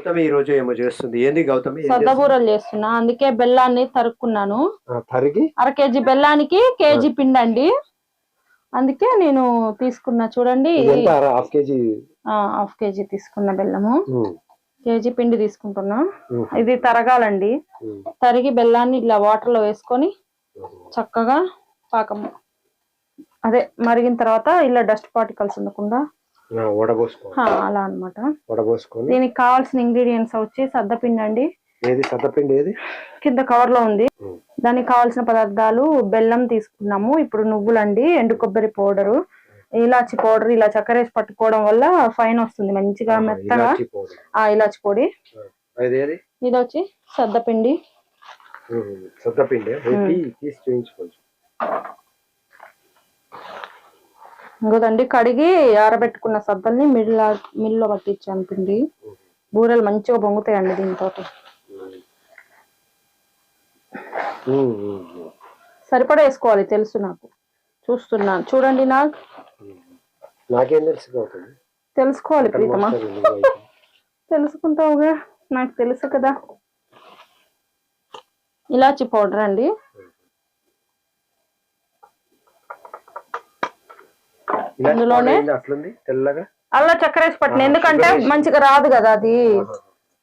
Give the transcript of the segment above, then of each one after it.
గౌతమి ఈ రోజు ఏమో చేస్తుంది. ఏంది గౌతమి? సద్దబూరలు చేస్తున్నా, అందుకే బెల్లాన్ని తరుక్కున్నాను. తరిగి అర కేజీ బెల్లానికి కేజీ పిండి అండి, అందుకే నేను తీసుకున్నా. చూడండి, హాఫ్ కేజీ తీసుకున్న బెల్లము, కేజీ పిండి తీసుకుంటున్నా. ఇది తరగాలండి. తరిగి బెల్లాన్ని ఇలా వాటర్ లో వేసుకొని చక్కగా పాకం అదే మరిగిన తర్వాత ఇలా డస్ట్ పార్టికల్స్ ఉండకుండా అలా అన్నమాట. దీనికి కావాల్సిన ఇంగ్రీడియంట్స్ వచ్చి సద్దపిండి అండి. సద్దపిండి ఏది కింద కవర్ లో ఉంది. దానికి కావాల్సిన పదార్థాలు బెల్లం తీసుకున్నాము. ఇప్పుడు నువ్వులండి, ఎండు కొబ్బరి పౌడరు, ఇలాచి పౌడర్, ఇలా చక్కెర వేసి పట్టుకోవడం వల్ల ఫైన్ వస్తుంది మంచిగా మెత్తగా. ఇలాచి పొడి. ఇది వచ్చి సద్దపిండి. ఇంకోదండి, కడిగి ఆరబెట్టుకున్న సద్దల్ని మిల్లో పట్టించాను పిండి. బూరెలు మంచిగా పొంగుతాయండి దీంతో. సరిపడా వేసుకోవాలి, తెలుసు నాకు, చూస్తున్నాను. చూడండి, నాకేం తెలుసుకోవాలి ప్రీతమా. తెలుసుకుంటావుగా, నాకు తెలుసు కదా. ఇలాచి పౌడర్ అండి, అందులోనే అల్లా చక్కెర వేసి పట్టిన, ఎందుకంటే మంచిగా రాదు కదా, అది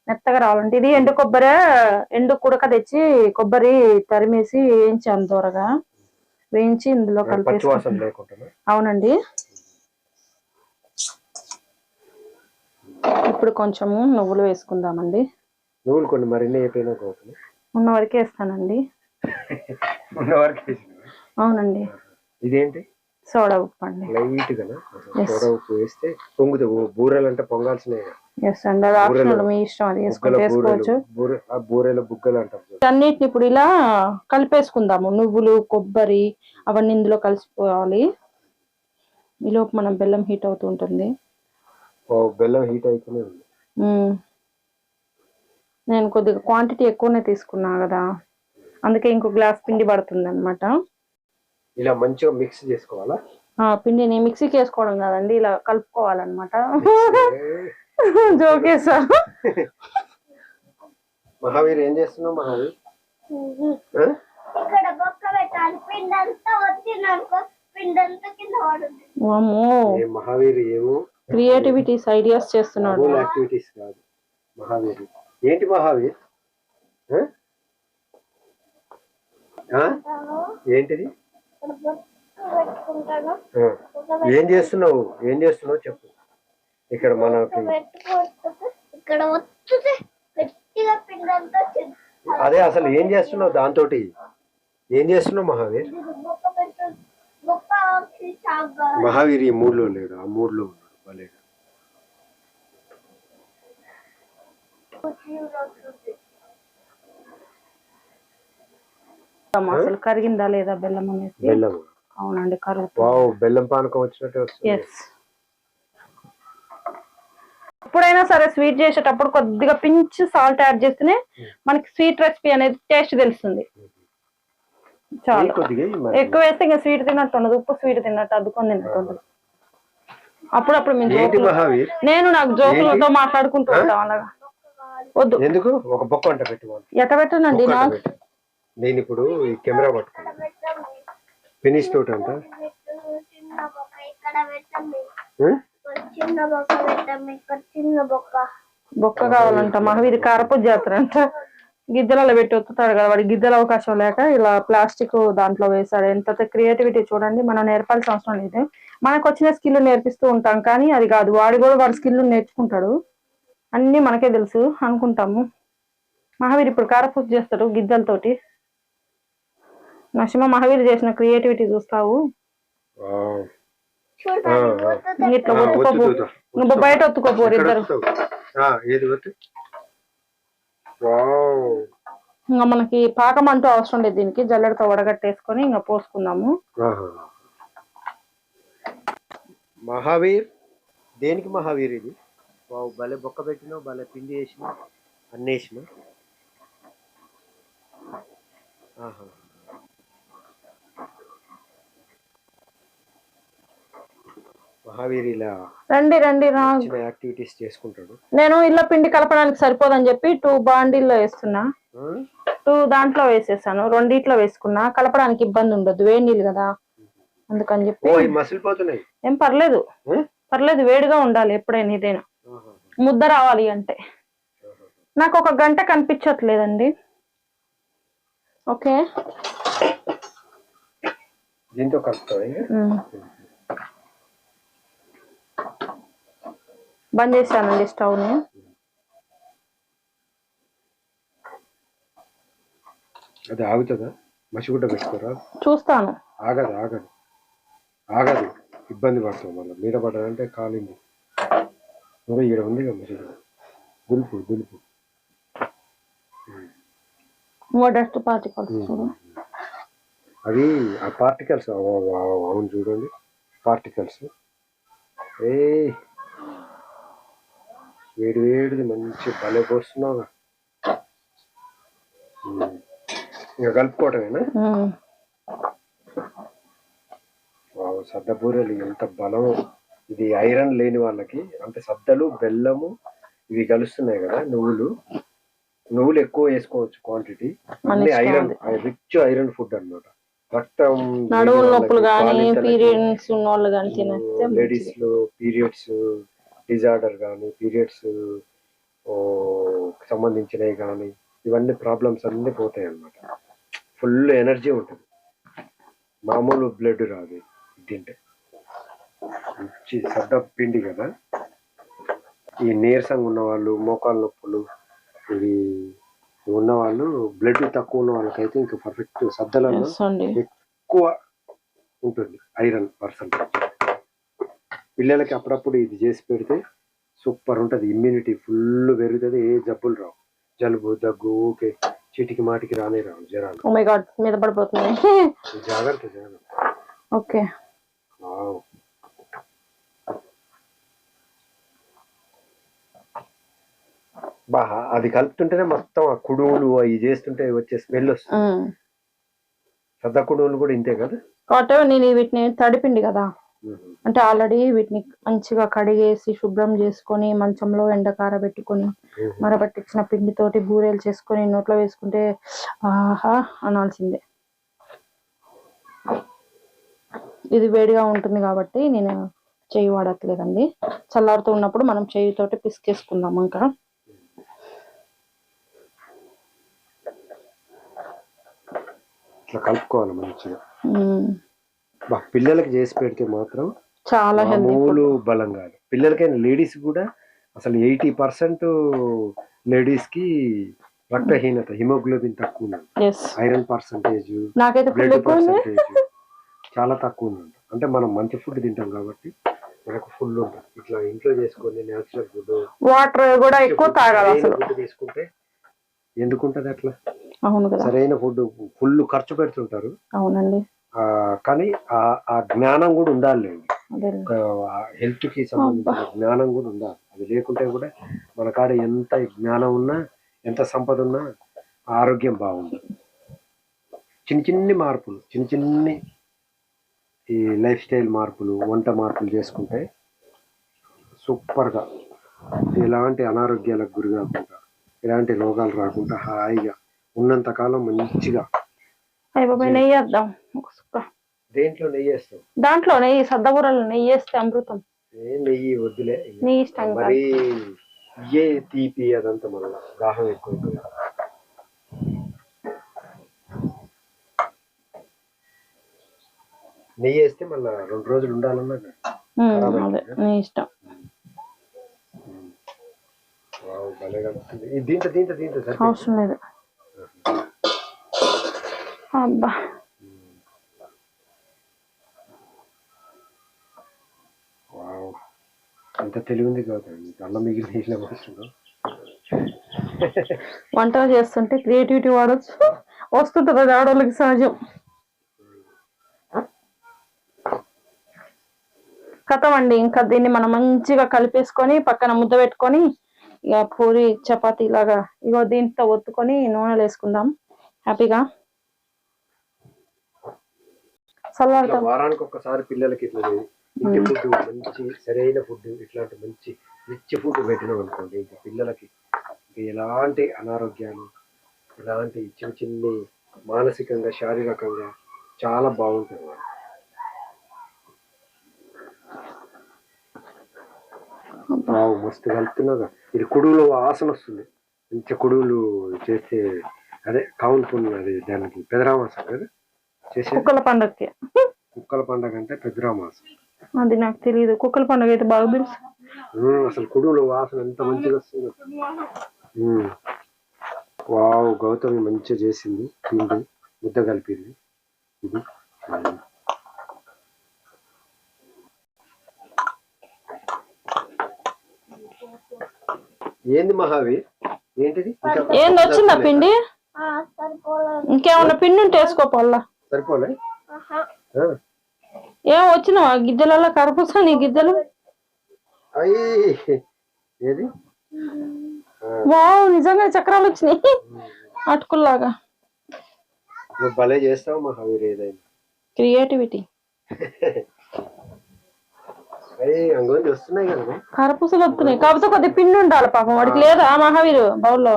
మెత్తగా రావాలంటే. ఇది ఎండు కొబ్బరి, ఎండు కుడక తెచ్చి కొబ్బరి తరిమేసి వేయించాను, త్వరగా వేయించి ఇందులో కలిపేసి. అవునండి. ఇప్పుడు కొంచెము నువ్వులు వేసుకుందామండి. నువ్వులు కొన్ని మరిన్ని ఉన్న వరకే వేస్తానండి. అవునండి. ఇదేంటి? సోడా ఉప్పు అండి. లైట్ గా సోడా ఉప్పు వేస్తే పొంగుతాయి. బూరెలు అంటే పొంగాల్సినవి. అండి, అది ఆప్షనల్, మీ ఇష్టం, అది వేసుకోవచ్చు. బూరెల బుగ్గలు అంటారు. అన్నిటిని ఇప్పుడు ఇలా కలిపేసుకుందాము. నువ్వులు, కొబ్బరి అవన్నీ ఇందులో కలిసిపోవాలి. ఈలోపు మనం బెల్లం హీట్ అవుతూ ఉంటుంది. బెల్లం హీట్ అవుతూనే ఉంది. నేను కొద్దిగా క్వాంటిటీ ఎక్కువనే తీసుకున్నా కదా, అందుకే ఇంకో గ్లాస్ పిండి పడుతుంది అనమాట. ఇలా మంచిగా మిక్స్ చేసుకోవాలా? పిండిని మిక్సీకి వేసుకోవడం కాదండి, ఇలా కలుపుకోవాలన్నమాట. జోకేసా. మహావీర్ ఏం చేస్తున్నావు? మహావీర్ మహావీర్ ఏమో క్రియేటివిటీస్, ఐడియాస్ చేస్తున్నాడు. యాక్టివిటీస్ కాదు మహావీర్. ఏంటి మహావీర్? ఏంటిది? ఏం చేస్తున్నావు చెప్పు. ఇక్కడ మనకి అదే అసలు ఏం చేస్తున్నావు దాంతో? ఏం చేస్తున్నావు మహావీర్? మహావీర్ ఈ మూడ్లో లేడు, ఆ మూడ్లో ఉన్నాడు. అసలు కరిగిందా లేదా బెల్లం అనేది? బెల్లం. అవునండి, కరుగుతుంది. బెల్లం పానకం వచ్చినట్టు వస్తుంది. ఎప్పుడైనా సరే స్వీట్ చేసేటప్పుడు కొద్దిగా పించ్ సాల్ట్ యాడ్ చేస్తేనే మనకి స్వీట్ రెసిపీ అనేది టేస్ట్ తెలుస్తుంది. చాలా ఎక్కువ వేస్తే ఇంకా స్వీట్ తిన్నట్టు ఉండదు, ఉప్పు స్వీట్ తిన్నట్టు అద్దుకొని తిన్నట్టు ఉండదు. అప్పుడప్పుడు నేను నాకు జోకులతో మాట్లాడుకుంటూ ఉంటాం. అలాగా వద్దు. ఎందుకు? ఒక బొక్క అంట పెట్టుకోవాలి. ఎట్ట పెట్టనండి, నాకు నేను ఇప్పుడు ఈ కెమెరా పట్టుకున్నాను. ఫినిష్ తోటి అంట. బొక్క కావాలంట. మహావీరి కారపూజ చేస్తారంట. గిద్దెలలో పెట్టి వత్తుతాడు కదా, వాడి గిద్దెల అవకాశం లేక ఇలా ప్లాస్టిక్ దాంట్లో వేసాడు. ఎంత క్రియేటివిటీ చూడండి. మనం నేర్పాల్సిన అవసరం లేదు, మనకు వచ్చిన స్కిల్ నేర్పిస్తూ ఉంటాం. కానీ అది కాదు, వాడు కూడా వాడి స్కిల్ నేర్చుకుంటాడు. అన్ని మనకే తెలుసు అనుకుంటాము. మహావీర్ ఇప్పుడు కారపూజ చేస్తాడు గిద్దెలతోటి. నరసింహ, మహావీర్ చేసిన క్రియేటివిటీ చూస్తావు. ఇట్లా ఒత్తుకోపో, నువ్వు బయట ఒత్తుకోపోరు ఇద్దరు. ఇంకా మనకి పాకం అంటూ అవసరం లేదు, దీనికి జల్లెడతో వడగట్టేసుకొని ఇంకా పోసుకుందాము. మహావీర్ దేనికి మహావీర్ ఇది? భలే బొక్క పెట్టినావు, భలే పిండి వేసినావు, అన్నీ వేసినావు. మహావీర్ ఇలా రండి రండి రా. చిన్న యాక్టివిటీస్ చేసుకుంటాడు. నేను ఇళ్ళ పిండి కలపడానికి సరిపోదని చెప్పి 2 బాండీల్లో వేస్తున్నా. 2 దాంట్లో వేసేసాను, 2 వేసుకున్నా. కలపడానికి ఇబ్బంది ఉండదు, వేడి నీళ్ళు కదా, అందుకని చెప్పి. మసిలిపోతున్నాయి. ఏం పర్లేదు, పర్లేదు, వేడిగా ఉండాలి ఎప్పుడైనా, ఇదేనా ముద్ద రావాలి అంటే. నాకు 1 గంట కనిపించట్లేదండి. ఓకే, దీంతో కలుపుతాయి. బంద్ చేశానండి స్టవ్ని. అది ఆగుతుందా? మసిగుడ్డ పెట్టుకోరా. చూస్తాను. ఆగదు ఆగదు ఆగదు, ఇబ్బంది పడతాం. మళ్ళీ మీద పడాలంటే కాలింది. ఇంకా ఇక్కడ ఉంది కదా మసిగుడ్డ. దులుపు దులుపు. డస్ట్ పార్టికల్స్ చూడు, అవి ఆ పార్టికల్స్. అవును చూడండి, పార్టికల్స్. వేడి వేడిది మంచి భలే పోస్తున్నావుగా. ఇంకా కలుపుకోవటమేనా? సద్దబూరెలు ఎంత బలం. ఇది ఐరన్ లేని వాళ్ళకి, అంటే సద్దలు, బెల్లము ఇవి కలుస్తున్నాయి కదా, నువ్వులు ఎక్కువ వేసుకోవచ్చు క్వాంటిటీ. అన్ని ఐరన్, రిచ్ ఐరన్ ఫుడ్ అన్నమాట. రక్తం, నడుము నొప్పులు కానీ, పీరియడ్స్ ఉన్న వాళ్ళు కానీ తినేస్తే, లేడీస్ లో పీరియడ్స్ డిజార్డర్ కానీ, పీరియడ్స్ సంబంధించినవి కానీ, ఇవన్నీ ప్రాబ్లమ్స్ అన్నీ పోతాయి అన్నమాట. ఫుల్ ఎనర్జీ ఉంటుంది, మామూలు బ్లడ్ రాదు తింటే. మంచి సద్ద పిండి కదా. ఈ నీరసంగా ఉన్నవాళ్ళు, మోకాలు నొప్పులు ఇవి ఉన్నవాళ్ళు, బ్లడ్ తక్కువ ఉన్న వాళ్ళకైతే ఇంకా పర్ఫెక్ట్. సద్దలలో ఎక్కువ ఉంటుంది ఐరన్ పర్సెంటేజ్. పిల్లలకి అప్పుడప్పుడు ఇది చేసి పెడితే సూపర్ ఉంటుంది. ఇమ్యూనిటీ ఫుల్ పెరుగుతుంది, ఏ జబ్బులు రావు. జలుబు, దగ్గు ఊకే చీటికి మాటికి రావు జ్వరాలు. ఓ మై గాడ్, మీద పడిపోతుంది. జాగ్రత్త. ఓకే, బాగా అది కలుపుతుంటేనే మొత్తం ఆ కుడువులు అవి చేస్తుంటే వచ్చే స్మెల్ వస్తుంది. సద్ద కుడువులు కూడా ఇంతే కదా. కాబట్టి నేను వీటిని తడిపిండి కదా, అంటే ఆల్రెడీ వీటిని మంచిగా కడిగేసి శుభ్రం చేసుకొని మంచంలో ఎండకార పెట్టుకొని మరపట్టించిన పిండితోటి బూరెలు చేసుకొని నోట్లో వేసుకుంటే ఆహా అనాల్సిందే. ఇది వేడిగా ఉంటుంది కాబట్టి నేను చెయ్యి వాడట్లేదండి. చల్లారుతూ ఉన్నప్పుడు మనం చెయ్యితోటి పిసికేసుకుందాం. ఇంకా ఇట్లా కలుపుకోవాలి మంచిగా. పిల్లలకి చేసి పెడితే మాత్రం చాలా మామూలు బలం కాదు. పిల్లలకైనా లేడీస్ కూడా అసలు 80% లేడీస్ కి రక్తహీనత, హిమోగ్లోబిన్ తక్కువ ఉన్నది. ఐరన్ పర్సంటేజ్, బ్లడ్ పర్సంటేజ్ చాలా తక్కువ ఉన్నది. అంటే మనం మంచి ఫుడ్ తింటాం కాబట్టి మనకు ఫుల్ ఉంటుంది. ఇట్లా ఇంట్లో చేసుకొని న్యాచురల్ ఫుడ్, వాటర్ కూడా ఎక్కువ తాగాలి. ఫుడ్ తీసుకుంటే ఎందుకుంటది అట్లా? అవును కదా, సరైన ఫుడ్ ఫుల్ ఖర్చు పెడుతుంటారు. అవునండి, కానీ ఆ జ్ఞానం కూడా ఉండాలి. హెల్త్ కి సంబంధించిన జ్ఞానం కూడా ఉండాలి. అది లేకుంటే కూడా మన కాడ ఎంత జ్ఞానం ఉన్నా, ఎంత సంపద ఉన్నా ఆరోగ్యం బాగుండదు. చిన్ని మార్పులు, చిన్ని ఈ లైఫ్ స్టైల్ మార్పులు, వంట మార్పులు చేసుకుంటే సూపర్గా ఎలాంటి అనారోగ్యాలకు గురి కాకుండా, ఎలాంటి రోగాలు రాకుండా హాయిగా ఉన్నంతకాలం మంచిగా. నెయ్యి వేద్దాం. దేంట్లో నెయ్యి వేస్తాం? దాంట్లో నెయ్యి, సద్దబూరలు నెయ్యి వేస్తే అమృతం. నెయ్యి వద్దులే, నీ ఇష్టం. మరి ఇయ్యే తీపి అదంతా మళ్ళీ దాహం ఎక్కువ. నెయ్యి వేస్తే మళ్ళీ 2 రోజులు ఉండాలన్నా నీ ఇష్టం. దీంట్లో అవసరం లేదు. అబ్బా, అంత తెలివి ఉంది కదా. అన్నం మిగిలిన వంటలు చేస్తుంటే క్రియేటివిటీ వాడచ్చు, వస్తుంటుంది. అది ఆడవాళ్ళకి సహజం. కథమండి. ఇంకా దీన్ని మనం మంచిగా కలిపేసుకొని పక్కన ముద్ద పెట్టుకొని ఇక పూరి చపాతీ లాగా ఇగో దీంతో ఒత్తుకొని నూనెలు వేసుకుందాం హ్యాపీగా. వారానికి ఒక్కసారి పిల్లలకి ఇట్లా ఇంటి ఫుడ్ మంచి సరైన ఫుడ్ ఇట్లాంటి మంచి రిచ్ ఫుడ్ పెట్టినాం అనుకోండి ఇంకా పిల్లలకి ఎలాంటి అనారోగ్యాలు ఎలాంటి చిన్న చిన్ని మానసికంగా శారీరకంగా చాలా బాగుంటుంది వాళ్ళు. మస్తు కలుపుతున్నాగా ఇది కుడువులో వాసన వస్తుంది మంచి కుడువులు చేస్తే అదే కౌంట్ అది దానికి పెదరామాసం కదా చేసే కుక్కల పండగకి. కుక్కల పండగ అంటే పెదరామాసం. అది నాకు తెలియదు. కుక్కల పండుగ అయితే బాగా తెలుసు. అసలు కుడువులో వాసన ఎంత మంచిగా వస్తుంది. వావ్ గౌతమి మంచిగా చేసింది పిండి ముద్ద కలిపింది. ఇది ఏంది మహావీర్ ఏంటిది ఏంది వచ్చిందా పిండి? ఇంకేమన్నా పిండి ఉంటే వేసుకోపోల్లా. సరిపోలే ఏం వచ్చినావా గిద్దెలలో కరపూసా నీ గిద్దెలు? ఏది వావ్ నిజంగా చక్రాలు వచ్చినాయి అటుకుల్లాగా. భలే చేస్తావు మహావీర్ ఏదైనా క్రియేటివిటీ. వస్తున్నాయి కదా కరపూసలు వస్తున్నాయి కాకపోతే కొద్ది పిండి ఉండాలి పాపం వాడికి. లేదా మహావీరు బౌల్లో?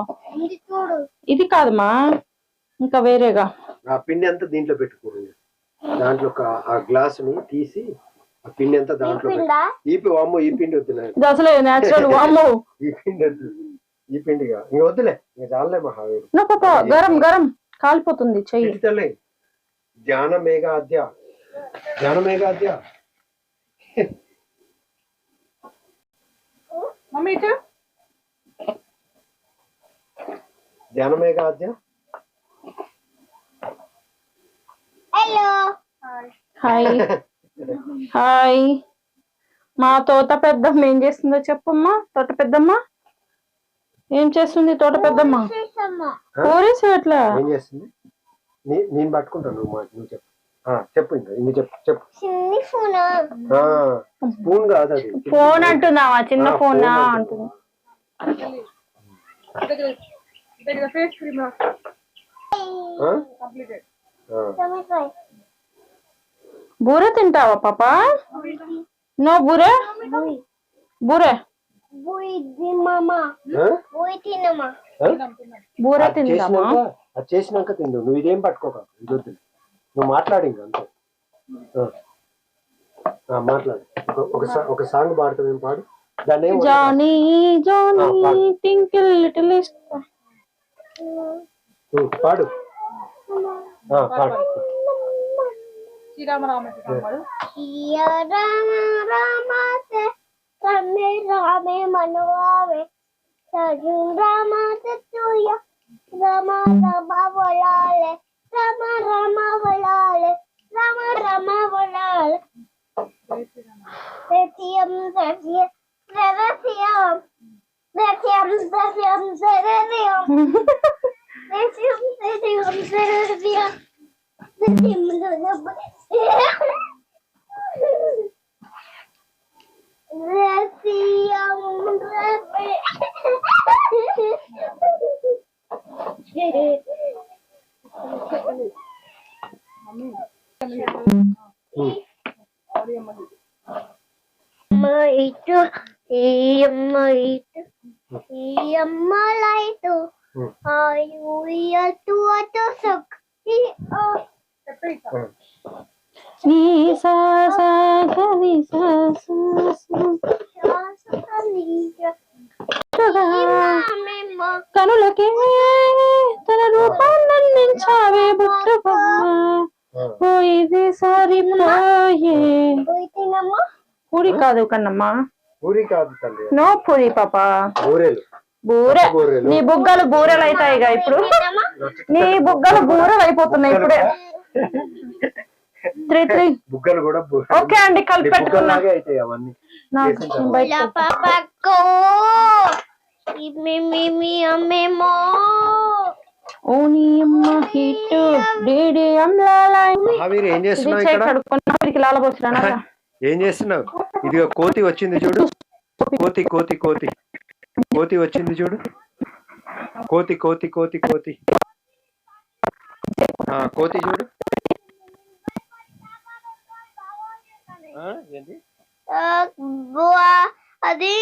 ఇది కాదమ్మా ఇంకా వేరేగా. ఆ పిండి అంతా దీంట్లో పెట్టుకోండి. దాంట్లో ఆ గ్లాసుని తీసి ఆ పిండి అంతా దాంట్లో వామ్మో ఈ పిండి వద్దులే అసలే నేచురల్ వామ్మో ఈ పిండి వద్దు ఈ పిండిగా ఇంక వద్దులే ఇంక చాలే మహావీర్. గరం గరం కాలిపోతుంది చెయ్యి. తల్లి జ్ఞానమేఘాద్య జ్ఞానమేఘాద్య జ్ఞానమేఘాద్య. Hi hi. మా తోట పెద్దమ్మ ఏం చేస్తుందో చెప్పమ్మా. తోట పెద్దమ్మ ఏం చేస్తుంది? తోట పెద్దమ్మ పూరేసి ఎట్లా ఏం చేస్తుంది? నేను పట్టుకుంటాను నువ్వు చెప్పు చెప్పు ఇంకా ఇన్ని చెప్పు. స్పూన్ కాదు అది. ఫోన్ అంటున్నావా? చిన్న ఫోన్ అంటున్నా. బూరె తింటావా పాపా? నో బూరె బూరె బూరె తింటావా? అది చేసినాక తిండు. నువ్వు ఇదేం పట్టుకోక ఇదొద్దు. నువ్వు మాట్లాడి ఇంకా అంతే. మాట్లాడు. ఒక సాంగ్ పాడుతావు. ఏం పాడు దాన్ని? జానీ జానీ టింకిల్ లిటిల్ పాడు పాడు. శ్రీరామ రామ పాడు. రామే రామే మనవావే రామ తూయ రామ రామ వలాలే రామ రామ వలాలే రామ రామ వలాలే సత్యం సత్యం సత్యం సత్యం సత్యం సత్యం సత్యం సత్యం సత్యం కనులకే తన రూపాన్నందించావే ఇది సరిపోయే. పూరి కాదు కన్నమ్మా. పూరి కాదు తల్లి. నో పూరి పాపా. బూరెలు. బూరె. నీ బుగ్గలు బూరెలు అవుతాయిగా ఇప్పుడు. నీ బుగ్గలు బూరెలు అయిపోతున్నాయి ఇప్పుడే. బుగ్గలు కూడా ఓకే అండి కలిపి పెట్టుకున్నా. ఏం చేస్తున్నావు? ఇదిగో కోతి వచ్చింది చూడు. కోతి కోతి కోతి కోతి వచ్చింది చూడు. కోతి కోతి కోతి కోతి కోతి చూడు. ఏంటి? అది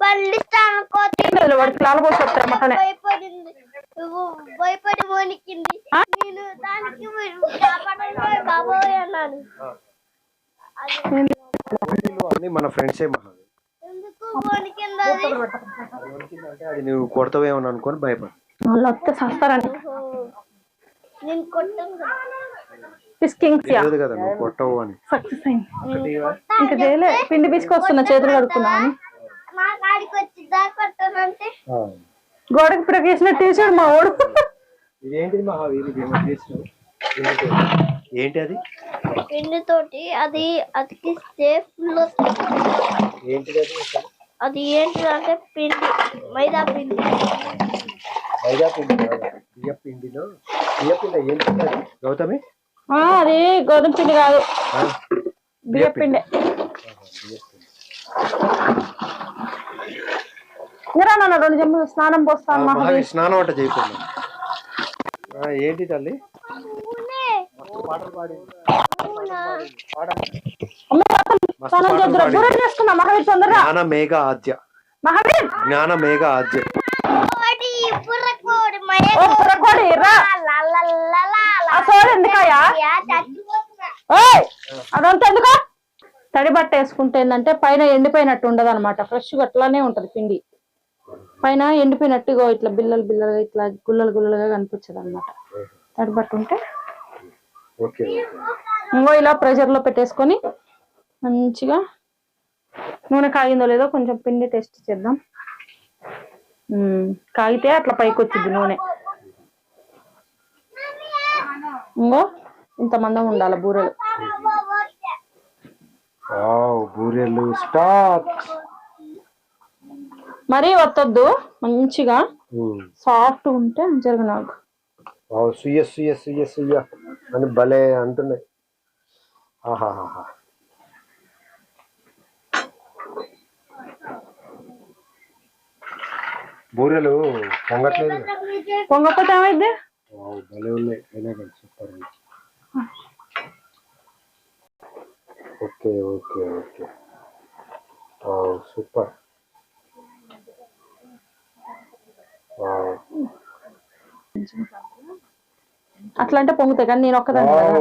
పండిస్తాను వాడికి లాల పోసి వస్తారు మటనే. భయపడింది, భయపడి వణికింది. నేను దానికి బాబోయ్ అన్నాను. అన్ని మన ఫ్రెండ్సే మహావి. ఎందుకు వణికింది అది? అంటే అది నువ్వు కొడతావేమని అనుకొని భయపడు. వాళ్ళు వస్తే సస్తారని. నేను కొట్టాను కదా. తెలియదు కదా నువ్వు కొట్టవు అని. సక్సెస్ అయింది. ఇంకా చేయలే, పిండి తీసుకొస్తున్నా చేతులు కడుక్కున్నా అని. మా కాడికి వచ్చి దాకా కొట్టానంటే గోడకి ప్రకేసిన టీచర్ మా వాడు. ఇదేంటిది మహావి? ఏంటి అది? పిండి తోటి అది అతికిస్తే ఫుల్ ఏంటిది అది? అది ఏంటిదంటే పిండి, మైదా పిండి. మైదా పిండి బియ్య పిండిలో బియ్య పిండి ఏంటి అది గౌతమి? అది గోధుమ పిండి కాదు, బియ్య పిండి. ఇంకా నాన్న 2 చెంబులు స్నానం పోస్తాను. మహావి స్నానం అంట చేయకుండా. ఏంటి తల్లి? స్నానం చేద్దాం. బూరెలు చేసుకున్నా మహావీర్ తొందరగా. జ్ఞాన మేఘ ఆద్య, మహావీర్ జ్ఞాన మేఘ ఆద్య. అదంతా ఎందుకు? తడి బట్ట వేసుకుంటే ఏంటంటే పైన ఎండిపోయినట్టు ఉండదు అనమాట, ఫ్రెష్ అట్లానే ఉంటది పిండి. పైన ఎండిపోయినట్టుగా ఇట్లా బిల్లలు బిల్లలుగా ఇట్లా గుల్లలు గుల్లలుగా కనిపించదు అనమాట తడి బట్ట ఉంటే. ఇంకో ఇలా ప్రెషర్ లో పెట్టేసుకొని మంచిగా నూనె కాగిందో లేదో కొంచెం పిండి టెస్ట్ చేద్దాం. కాగితే అట్లా పైకి వచ్చింది నూనె. ఇంకో ఇంత మందం ఉండాలి బూరెలు. బూరెలు స్టార్ట్. మరీ వత్తొద్దు, మంచిగా సాఫ్ట్ ఉంటే జరుగు. నాకు సుయ్య సుయ్య సుయ్య సుయ్య అని భలే అంటున్నాయి. ఆహాహా. బూరెలు పొంగట్లేదు. పొంగపోతే ఏమైంది? భలే ఉన్నాయి. అయినా కానీ super. Okay okay okay super. అట్లా అంటే పొంగుతాయి, కానీ నేను ఒక్కదాన్ని కదా,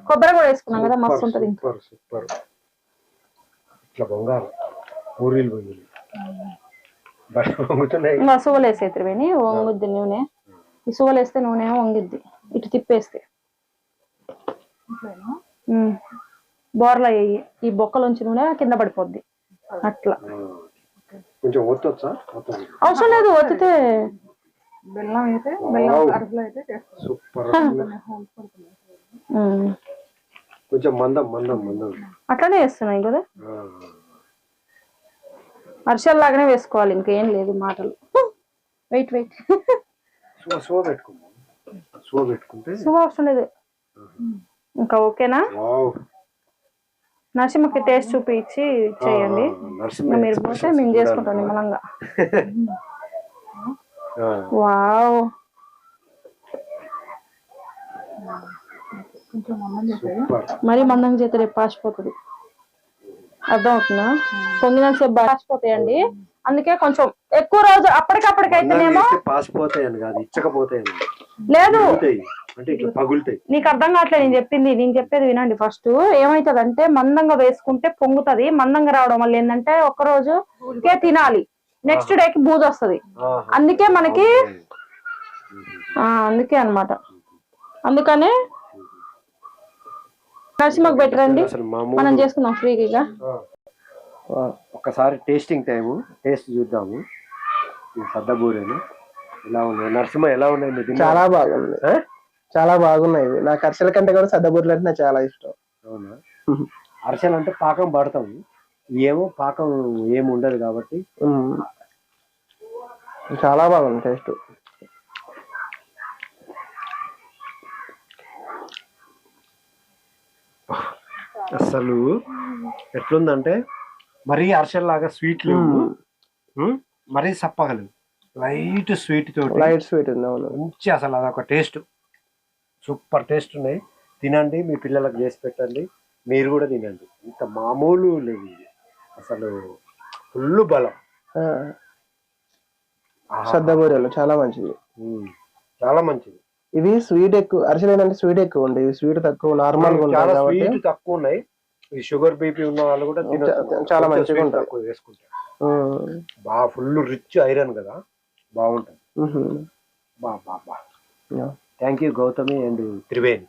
కొబ్బరి కూడా వేసుకున్నాం కదా, మస్తు ఉంటది. Super super. ఇట్లా పొంగాలి పూరీలు పొంగిలి పొంగుతున్నాయి. ఇంకా సువలు వేసేది విని వంగుద్ది నూనె. ఈ సువలు వేస్తే నూనె వంగిద్ది, ఇటు తిప్పేస్తే బోర్లా అయ్యి ఈ బొక్కలోంచి నూనె కింద పడిపోద్ది. అట్లా కొంచెం ఒత్తొచ్చా? అవసరం లేదు, ఒత్తితే బెల్లం అయితే బెల్లం అరకులో అయితే సూపర్. కొంచెం మందం మందం మందం అట్లానే వేస్తున్నాయి కదా, అరిసెలు లాగానే వేసుకోవాలి, ఇంకేం లేదు మాటలు. వెయిట్ వెయిట్ సువ పెట్టుకుందాం. సువ పెట్టుకుంటే సువ అవసరం లేదు. ఇంకా ఓకేనా? నరసింహకి టేస్ట్ చూపించి చేయండి. మీరు పోతే మేము చేసుకుంటాం నిమ్మలంగా. వావ్, మరి మందంగా చేస్తే రేపు పాసిపోతుంది. అర్థం అవుతుందా? పొంగిన సేపు పాసిపోతాయండి, అందుకే కొంచెం ఎక్కువ రోజు అప్పటికప్పటికైతేనేమో పాసిపోతాయని కాదు, ఇచ్చకపోతాయని లేదు. అంటే ఇట్లా పగులుతాయి. నీకు అర్థం కావట్లేదు నేను చెప్పేది వినండి. ఫస్ట్ ఏమైతుంది అంటే మందంగా వేసుకుంటే పొంగుతుంది. మందంగా రావడం వల్ల ఏంటంటే ఒక్క రోజుకే తినాలి, నెక్స్ట్ డేకి బూజు వస్తుంది. అందుకే మనకి అందుకే అన్నమాట. అందుకనే నరసింహకు పెట్టరండి, మనం చేసుకుందాం ఫ్రీగా. ఒకసారి టేస్టింగ్ టైము, టేస్ట్ చూద్దాము. ఈ సద్దబూరెలు ఎలా ఉన్నాయి? నరసింహ ఎలా ఉన్నాయి? చాలా బాగుంది, చాలా బాగున్నాయి. నాకు అరిసెల కంటే కూడా సద్దబూరెలు అంటే నాకు చాలా ఇష్టం. అవునా? అరిసెలు అంటే పాకం పడతాం, ఏమో పాకం ఏమి ఉండదు కాబట్టి చాలా బాగుంది టేస్ట్. అసలు ఎట్లుందంటే మరీ అరిసెల్లాగా స్వీట్ లేవు, మరీ సప్పగలు, లైట్ స్వీట్ తోటి. లైట్ స్వీట్ ఉంది. అవును, మంచి అసలు అదొక టేస్ట్, సూపర్ టేస్ట్ ఉన్నాయి. తినండి, మీ పిల్లలకు చేసి పెట్టండి, మీరు కూడా తినండి. ఇంత మామూలు లేదు. అసలు ఫుల్ బలం. ఆ, సద్ద బూరెలు చాలా మంచిది. చాలా మంచిది. ఇవి స్వీట్ ఎక్కువ, అరిసెలు ఏంటంటే స్వీట్ ఎక్కువ ఉండే, స్వీట్ తక్కువ నార్మల్ గా ఉంటాయి చాలా కాబట్టి స్వీట్ తక్కువ ఉన్నాయి. ఈ షుగర్ బీపీ ఉన్న వాళ్ళు కూడా చాలా మంచిగా ఉంటాయి. తక్కువ వేసుకుంటారు. బాగా ఫుల్ రిచ్ ఐరన్ కదా, బాగుంటుంది. బా బా బా. Thank you Gautami and Triveni.